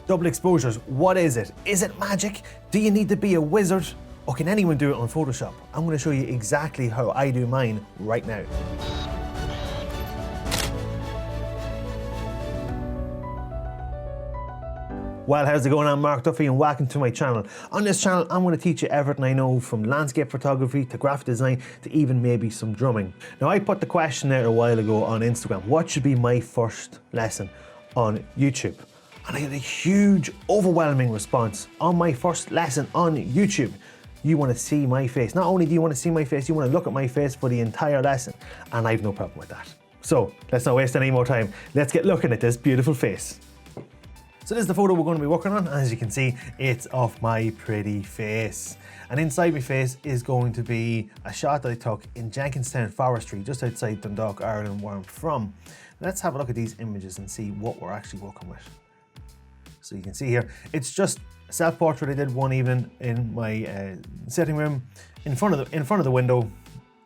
Double exposures, what is it? Is it magic? Do you need to be a wizard? Or can anyone do it on Photoshop? I'm going to show you exactly how I do mine right now. Well, how's it going? I'm Mark Duffy and welcome to my channel. On this channel, I'm going to teach you everything I know from landscape photography to graphic design to even maybe some drumming. Now, I put the question out a while ago on Instagram, what should be my first lesson on YouTube? And I had a huge, overwhelming response on my first lesson on YouTube. You want to see my face. Not only do you want to see my face, you want to look at my face for the entire lesson. And I have no problem with that. So let's not waste any more time. Let's get looking at this beautiful face. So this is the photo we're going to be working on. As you can see, it's of my pretty face. And inside my face is going to be a shot that I took in Jenkinstown, Forestry, just outside Dundalk, Ireland, where I'm from. Let's have a look at these images and see what we're actually working with. So you can see here, it's just a self-portrait I did one evening in my sitting room, in front of the window,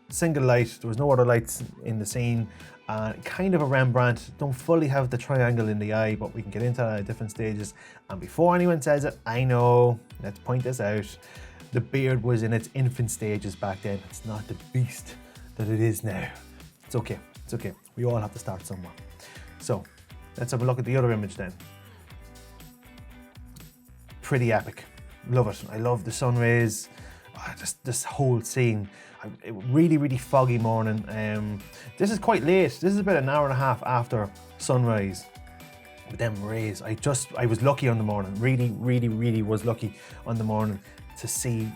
single light. There was no other lights in the scene. Kind of a Rembrandt. Don't fully have the triangle in the eye, but we can get into that at different stages. And before anyone says it, I know, let's point this out. The beard was in its infant stages back then. It's not the beast that it is now. It's okay, it's okay. We all have to start somewhere. So let's have a look at the other image then. Pretty epic. Love it. I love the sun rays. Just this whole scene. Really foggy morning. This is quite late. This is about an hour and a half after sunrise. With them rays, I was lucky on the morning. Really was lucky on the morning to see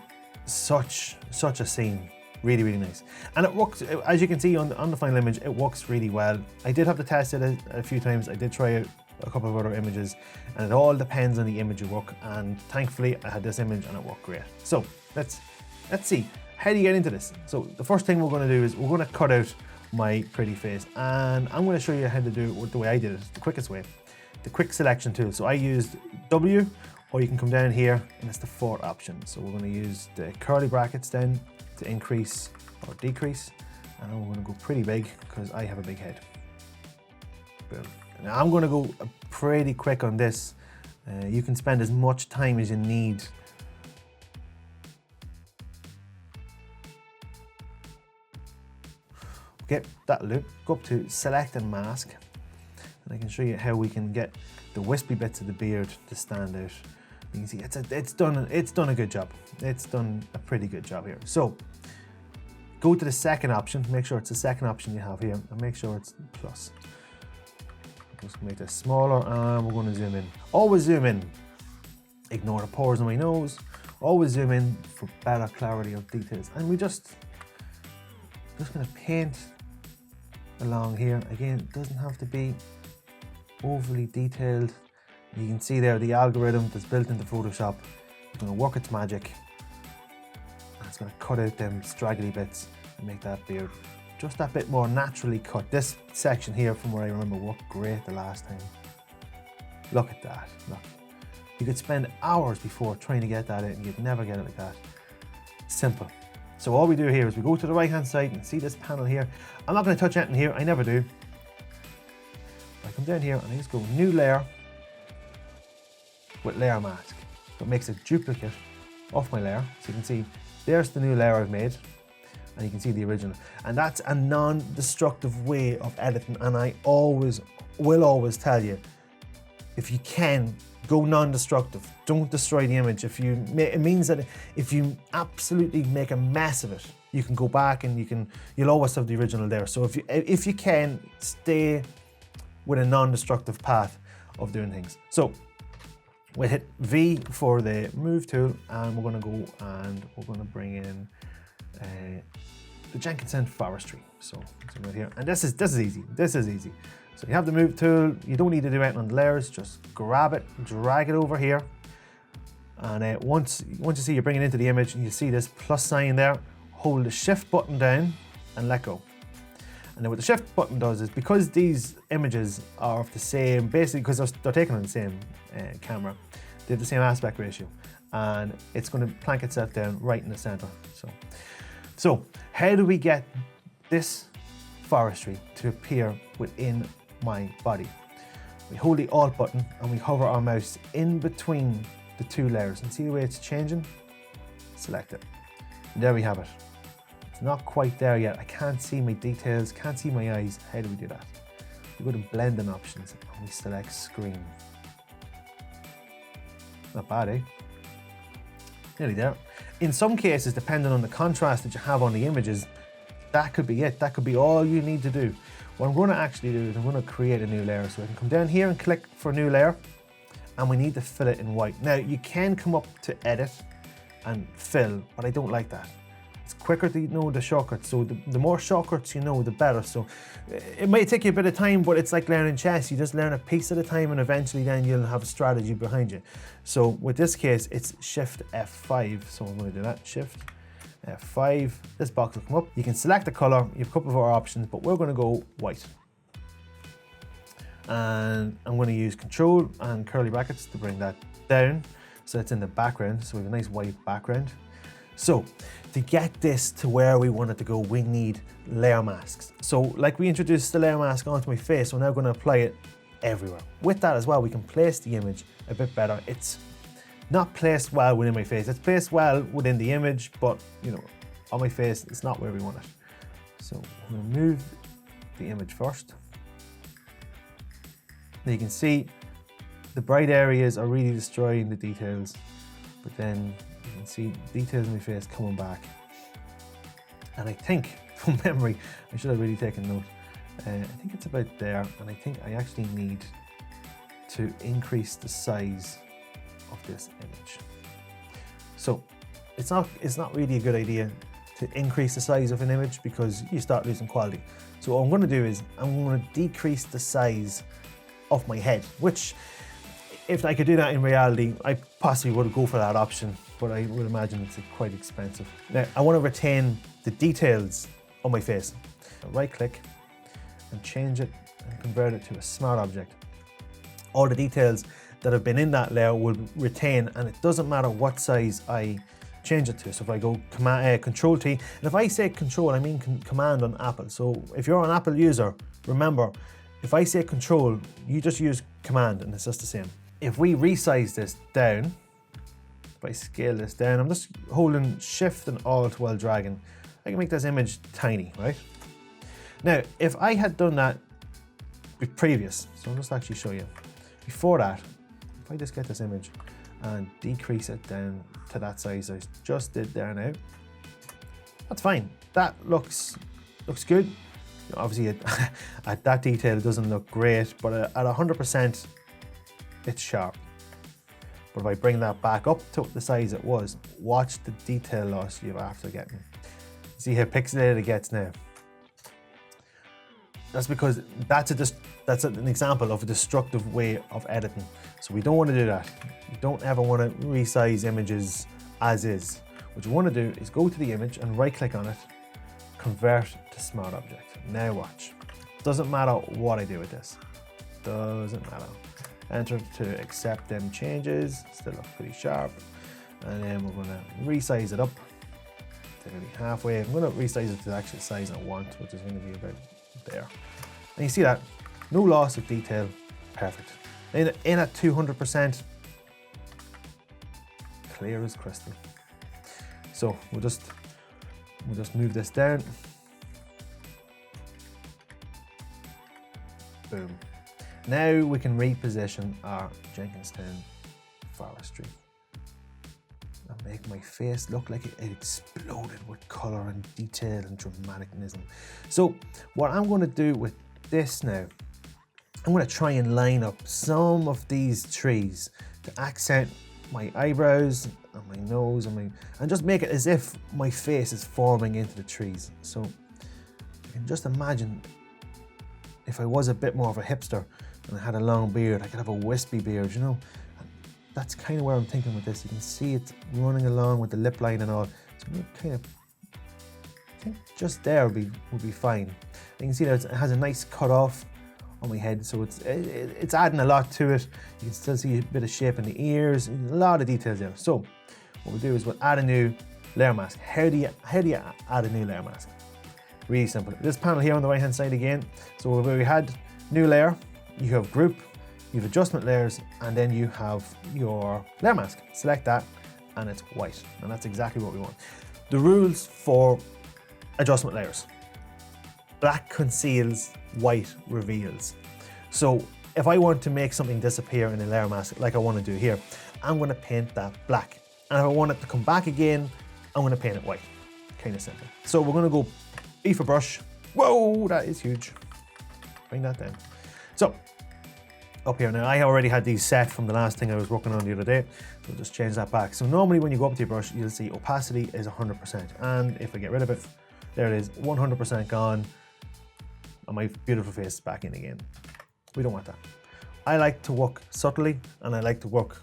such a scene. Really nice. And it works, as you can see on the final image, it works really well. I did have to test it a few times. I did try out a couple of other images, and it all depends on the image you work. And thankfully, I had this image and it worked great. So let's see. How do you get into this? So the first thing we're going to do is we're going to cut out my pretty face, and I'm going to show you how to do it the way I did it, the quickest way. The quick selection tool. So I used W, or you can come down here and it's the fourth option. So we're going to use the curly brackets then to increase or decrease, and we're going to go pretty big because I have a big head. Boom. Now I'm going to go pretty quick on this. You can spend as much time as you need. Okay, that'll do. Go up to select and mask, and I can show you how we can get the wispy bits of the beard to stand out. You can see it's done a good job. It's done a pretty good job here. So go to the second option, make sure it's the second option you have here, and make sure it's plus. Just make this smaller, and we're going to zoom in. Always zoom in. Ignore the pores on my nose. Always zoom in for better clarity of details. And we just going to paint along here. Again, it doesn't have to be overly detailed. You can see there the algorithm that's built into Photoshop is going to work its magic, and it's going to cut out them straggly bits and make that beard just that bit more naturally cut. This section here, from where I remember, worked great the last time. Look at that. Look, you could spend hours before trying to get that out and you'd never get it like that. Simple. So all we do here is we go to the right hand side and see this panel here. I'm not going to touch anything here, I never do. I come down here and I just go new layer with layer mask. So it makes a duplicate of my layer. So you can see there's the new layer I've made, and you can see the original. And that's a non-destructive way of editing, and I will always tell you, if you can, go non-destructive. Don't destroy the image. It means that if you absolutely make a mess of it, you can go back and you'll always have the original there. So if you can, stay with a non-destructive path of doing things. So we'll hit V for the move tool, and we're going to go and we're going to bring in the Jenkinstown Forestry. So right here, and this is easy. This is easy. So you have the move tool. You don't need to do anything on the layers. Just grab it, drag it over here, and once you see you're bringing it into the image, and you see this plus sign there, hold the shift button down and let go. And then what the shift button does is, because these images are of the same, basically because they're taken on the same camera, they have the same aspect ratio, and it's going to plank itself down right in the center. So how do we get this forestry to appear within my body? We hold the Alt button and we hover our mouse in between the two layers, and see the way it's changing? Select it. And there we have it. It's not quite there yet. I can't see my details, can't see my eyes. How do we do that? We go to blending options and we select screen. Not bad, eh? Nearly there. In some cases, depending on the contrast that you have on the images, that could be it. That could be all you need to do. What I'm going to actually do is I'm going to create a new layer. So I can come down here and click for a new layer, and we need to fill it in white. Now you can come up to edit and fill, but I don't like that. It's quicker to know the shortcuts. So the more shortcuts you know, the better. So it might take you a bit of time, but it's like learning chess. You just learn a piece at a time, and eventually then you'll have a strategy behind you. So with this case, it's Shift F5. So I'm going to do that, Shift F5. This box will come up. You can select the color. You have a couple of our options, but we're going to go white. And I'm going to use Control and curly brackets to bring that down so it's in the background. So we have a nice white background. So to get this to where we want it to go, we need layer masks. So like we introduced the layer mask onto my face, we're now going to apply it everywhere. With that as well, we can place the image a bit better. It's not placed well within my face. It's placed well within the image, but you know, on my face, it's not where we want it. So I'm going to move the image first. Now you can see the bright areas are really destroying the details, but then you can see details in my face coming back. And I think, from memory, I should have really taken note. I think it's about there, and I think I actually need to increase the size of this image. So it's not really a good idea to increase the size of an image because you start losing quality. So what I'm going to do is I'm going to decrease the size of my head, which if I could do that in reality, I possibly would go for that option, but I would imagine it's quite expensive. Now, I want to retain the details on my face. Right click and change it and convert it to a smart object. All the details that have been in that layer will retain, and it doesn't matter what size I change it to. So if I go Control T, and if I say Control, I mean Command on Apple. So if you're an Apple user, remember, if I say Control, you just use Command and it's just the same. If we resize this down, if I scale this down, I'm just holding Shift and Alt while dragging, I can make this image tiny, right? Now, if I had done that previous, so I'll just actually show you. Before that, if I just get this image and decrease it down to that size I just did there now, that's fine. That looks good. Obviously, at that detail, it doesn't look great, but at 100%, it's sharp. But if I bring that back up to the size it was, watch the detail loss you have after getting. See how pixelated it gets now. That's because that's an example of a destructive way of editing. So we don't want to do that. You don't ever want to resize images as is. What you want to do is go to the image and right click on it, convert to smart object. Now watch. Doesn't matter what I do with this. Doesn't matter. Enter to accept them changes. Still look pretty sharp. And then we're going to resize it up to maybe halfway. I'm going to resize it to the actual size I want, which is going to be about there. And you see that? No loss of detail. Perfect. In at 200%. Clear as crystal. So we'll just move this down. Boom. Now we can reposition our Jenkinstown Forestry and make my face look like it exploded with color and detail and dramaticness. So what I'm going to do with this now, I'm going to try and line up some of these trees to accent my eyebrows and my nose and just make it as if my face is forming into the trees. So you can just imagine if I was a bit more of a hipster and I had a long beard, I could have a wispy beard, you know. And that's kind of where I'm thinking with this. You can see it running along with the lip line and all. So I'm kind of, I think just there would be fine. You can see that it has a nice cut off on my head, so it's adding a lot to it. You can still see a bit of shape in the ears, a lot of details there. So what we'll do is we'll add a new layer mask. How do you add a new layer mask? Really simple. This panel here on the right hand side again. So where we had new layer, you have group, you have adjustment layers, and then you have your layer mask. Select that, and it's white, and that's exactly what we want. The rules for adjustment layers: black conceals, white reveals. So if I want to make something disappear in a layer mask, like I want to do here, I'm going to paint that black. And if I want it to come back again, I'm going to paint it white. Kind of simple. So we're going to go B for brush. Whoa, that is huge. Bring that down. So up here now, I already had these set from the last thing I was working on the other day. So just change that back. So normally when you go up to your brush, you'll see opacity is 100%. And if I get rid of it, there it is, 100% gone. And my beautiful face is back in again. We don't want that. I like to work subtly, and I like to work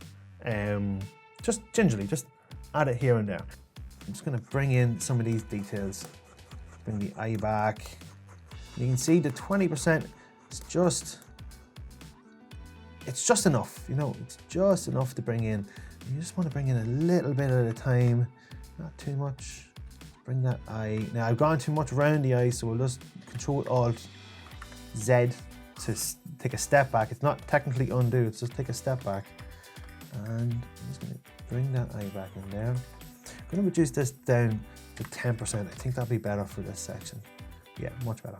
just gingerly, just add it here and there. I'm just gonna bring in some of these details. Bring the eye back. You can see the 20% is it's just enough, you know, it's just enough to bring in. You just want to bring in a little bit at a time, not too much. Bring that eye. Now I've gone too much around the eye, so we'll just Control Alt Z to take a step back. It's not technically undo, it's just take a step back. And I'm just going to bring that eye back in there. I'm going to reduce this down to 10%. I think that'll be better for this section. Yeah, much better.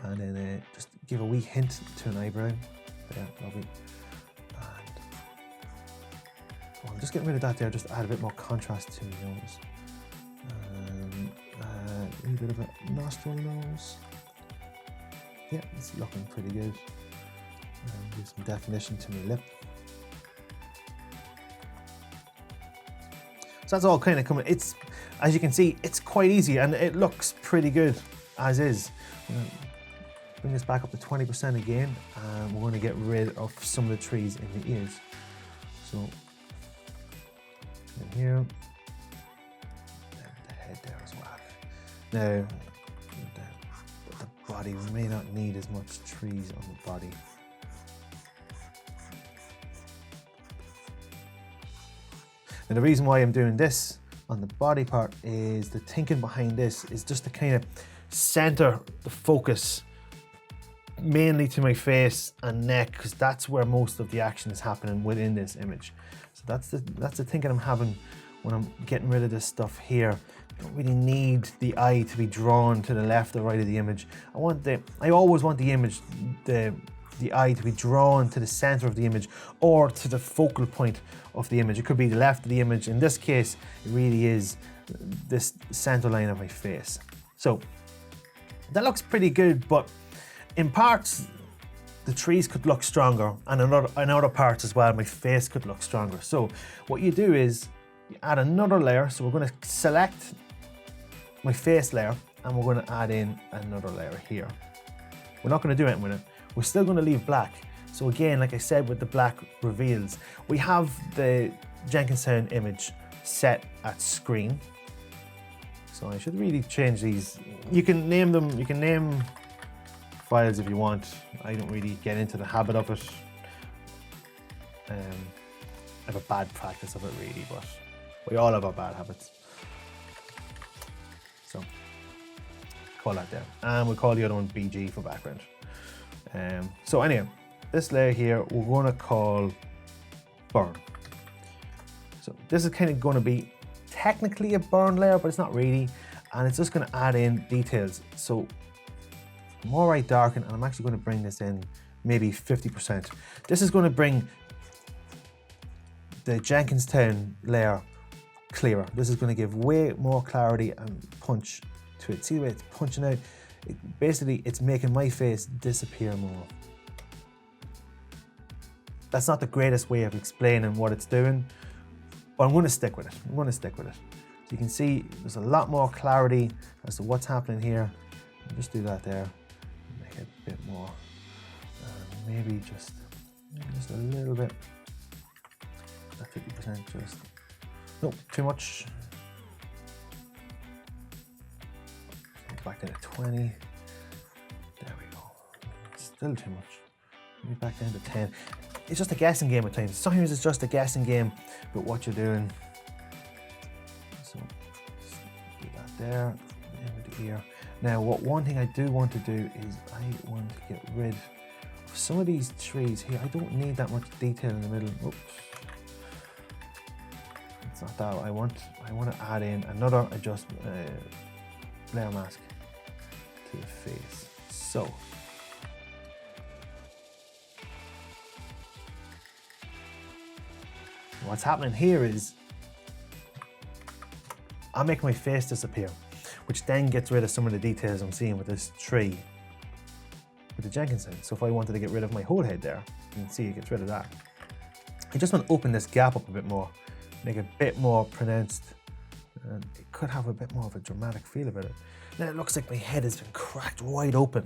And then just give a wee hint to an eyebrow. There, lovely. And I'm just getting rid of that there, just to add a bit more contrast to my nose. And a little bit of a nostril nose. Yeah, it's looking pretty good. And give some definition to my lip. So that's all kind of coming. It's, as you can see, it's quite easy and it looks pretty good as is. Bring this back up to 20% again, and we're going to get rid of some of the trees in the ears. So, in here, and the head there as well. Now, the body, we may not need as much trees on the body. And the reason why I'm doing this on the body part is the thinking behind this is just to kind of center the focus mainly to my face and neck, because that's where most of the action is happening within this image. So that's the thinking I'm having when I'm getting rid of this stuff here. I don't really need the eye to be drawn to the left or right of the image. I always want the image, the eye to be drawn to the center of the image or to the focal point of the image. It could be the left of the image. In this case, it really is this center line of my face. So that looks pretty good, but in parts, the trees could look stronger, and in other parts as well, my face could look stronger. So what you do is you add another layer. So we're going to select my face layer, and we're going to add in another layer here. We're not going to do anything with it. We're still going to leave black. So again, like I said with the black reveals, we have the Jenkinstown image set at screen. So I should really change these. You can name them, you can name files if you want. I don't really get into the habit of it. I have a bad practice of it really, but we all have our bad habits. So call that there. And we'll call the other one BG for background. So anyway, this layer here, we're going to call burn. So this is kind of going to be technically a burn layer, but it's not really. And it's just going to add in details. So the more I darken, and I'm actually going to bring this in maybe 50%. This is going to bring the Jenkinstown layer clearer. This is going to give way more clarity and punch to it. See the way it's punching out? Basically, it's making my face disappear more. That's not the greatest way of explaining what it's doing, but I'm going to stick with it. I'm going to stick with it. So you can see there's a lot more clarity as to what's happening here. I'll just do that there. Make it a bit more. Maybe just a little bit. That 50% just. Nope, too much. Back down to 20. There we go. Still too much. Maybe back down to 10. It's just a guessing game at times. Sometimes it's just a guessing game about what you're doing. So do that there. Over the ear. Now, one thing I do want to do is I want to get rid of some of these trees here, I don't need that much detail in the middle. Oops. It's not that I want to add in another adjustment layer mask to the face. So what's happening here is I'll make my face disappear, which then gets rid of some of the details I'm seeing with this tree with the Jenkinstown. So if I wanted to get rid of my whole head there, you can see it gets rid of that. I just want to open this gap up a bit more, make it a bit more pronounced, and it could have a bit more of a dramatic feel about it. Now it looks like my head has been cracked wide open.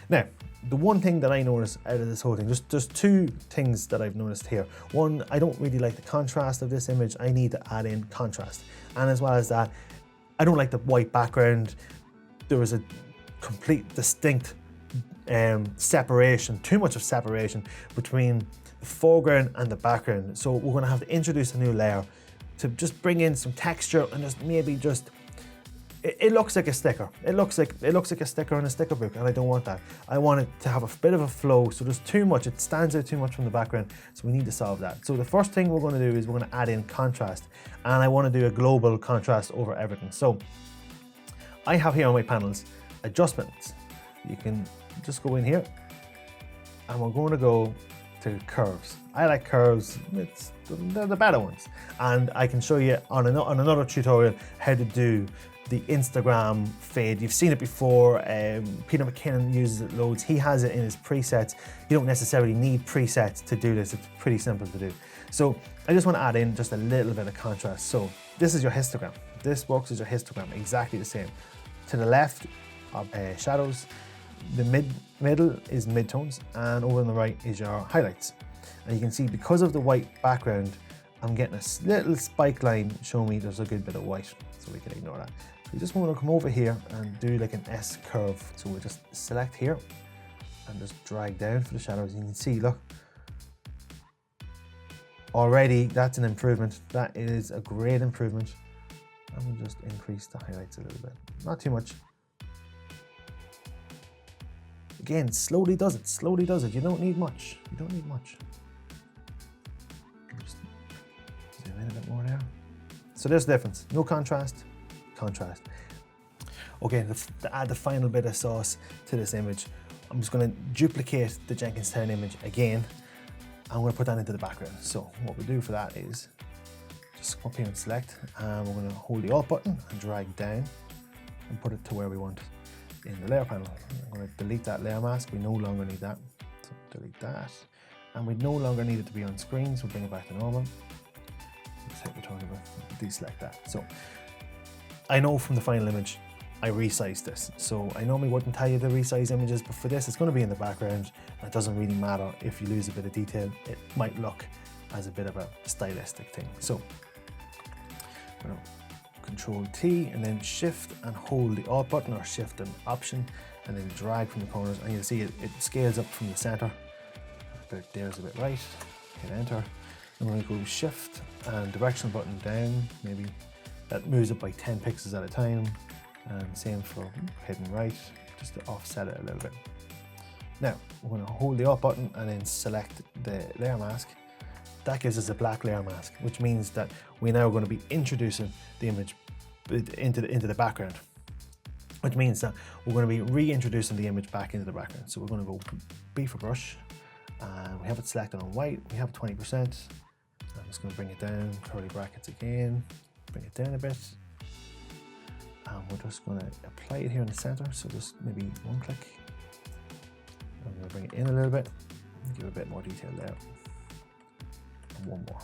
Now, the one thing that I noticed out of this whole thing, there's two things that I've noticed here. One, I don't really like the contrast of this image. I need to add in contrast. And as well as that, I don't like the white background. There was a complete distinct separation, too much of separation between the foreground and the background. So we're gonna have to introduce a new layer to just bring in some texture and just maybe just, it looks like a sticker. It looks like a sticker on a sticker book, and I don't want that. I want it to have a bit of a flow, so there's too much, it stands out too much from the background, so we need to solve that. So the first thing we're gonna do is we're gonna add in contrast, and I wanna do a global contrast over everything. So I have here on my panels, adjustments. You can just go in here, and we're going to go to curves. I like curves, they're the better ones. And I can show you on another tutorial how to do the Instagram fade. You've seen it before. Peter McKinnon uses it loads. He has it in his presets. You don't necessarily need presets to do this. It's pretty simple to do. So I just want to add in just a little bit of contrast. So this is your histogram. This works as your histogram, exactly the same. To the left are shadows. The middle is midtones, and over on the right is your highlights. And you can see because of the white background, I'm getting a little spike line showing me there's a good bit of white, so we can ignore that. So we just want to come over here and do like an S curve. So we'll just select here and just drag down for the shadows. You can see, look, already that's an improvement. That is a great improvement. And we'll just increase the highlights a little bit, not too much. Again, slowly does it, slowly does it. You don't need much, you don't need much. Just zoom in a bit more there. So there's the difference, no contrast, contrast. Okay, to add the final bit of sauce to this image, I'm just gonna duplicate the Jenkinstown image again. I'm gonna put that into the background. So what we'll do for that is just come up here and select, and we're gonna hold the Alt button and drag down and put it to where we want in the layer panel. I'm going to delete that layer mask. We no longer need that. So delete that. And we no longer need it to be on screen, so bring it back to normal. Let's hit return over, deselect that. So I know from the final image, I resized this. So I normally wouldn't tell you to resize images, but for this, it's going to be in the background. And it doesn't really matter if you lose a bit of detail. It might look as a bit of a stylistic thing. So I'm going to Control T and then Shift and hold the Alt button, or Shift and Option, and then drag from the corners, and you'll see it scales up from the center. About there's a bit right, hit enter. I'm going to go Shift and directional button down, maybe that moves it by 10 pixels at a time, and same for hitting right, just to offset it a little bit. Now we're going to hold the Alt button and then select the layer mask. That gives us a black layer mask, which means that we're now going to be introducing the image into the background, which means that we're going to be reintroducing the image back into the background. So we're going to go B for brush, and we have it selected on white. We have 20%. I'm just going to bring it down, curly brackets again, bring it down a bit. And we're just going to apply it here in the center. So just maybe one click. I'm going to bring it in a little bit, give it a bit more detail there. One more.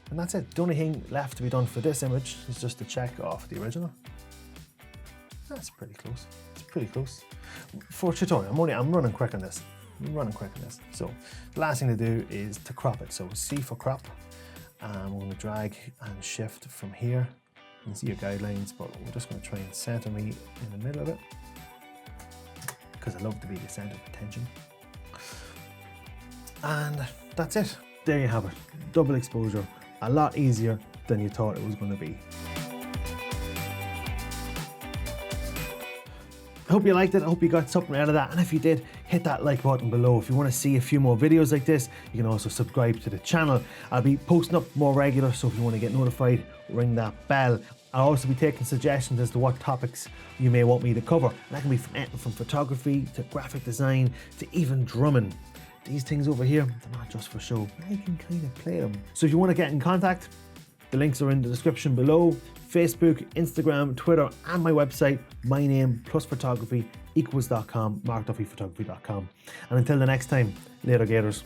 And that's it. The only thing left to be done for this image is just to check off the original. That's pretty close. It's pretty close. For a tutorial, I'm running quick on this. So the last thing to do is to crop it. So C for crop. And we're going to drag and shift from here. You can see your guidelines, but we're just going to try and center me in the middle of it, because I love to be the center of attention. And that's it. There you have it. Double exposure. A lot easier than you thought it was going to be. hope you liked it. I hope you got something out of that. And if you did, hit that like button below. If you want to see a few more videos like this, you can also subscribe to the channel. I'll be posting up more regular, so if you want to get notified, ring that bell. I'll also be taking suggestions as to what topics you may want me to cover. And that can be from anything from photography to graphic design to even drumming. These things over here, they're not just for show. I can kind of play them. So if you want to get in contact, the links are in the description below. Facebook, Instagram, Twitter, and my website, my name plus photography equals.com, markduffyphotography.com. And until the next time, later gators.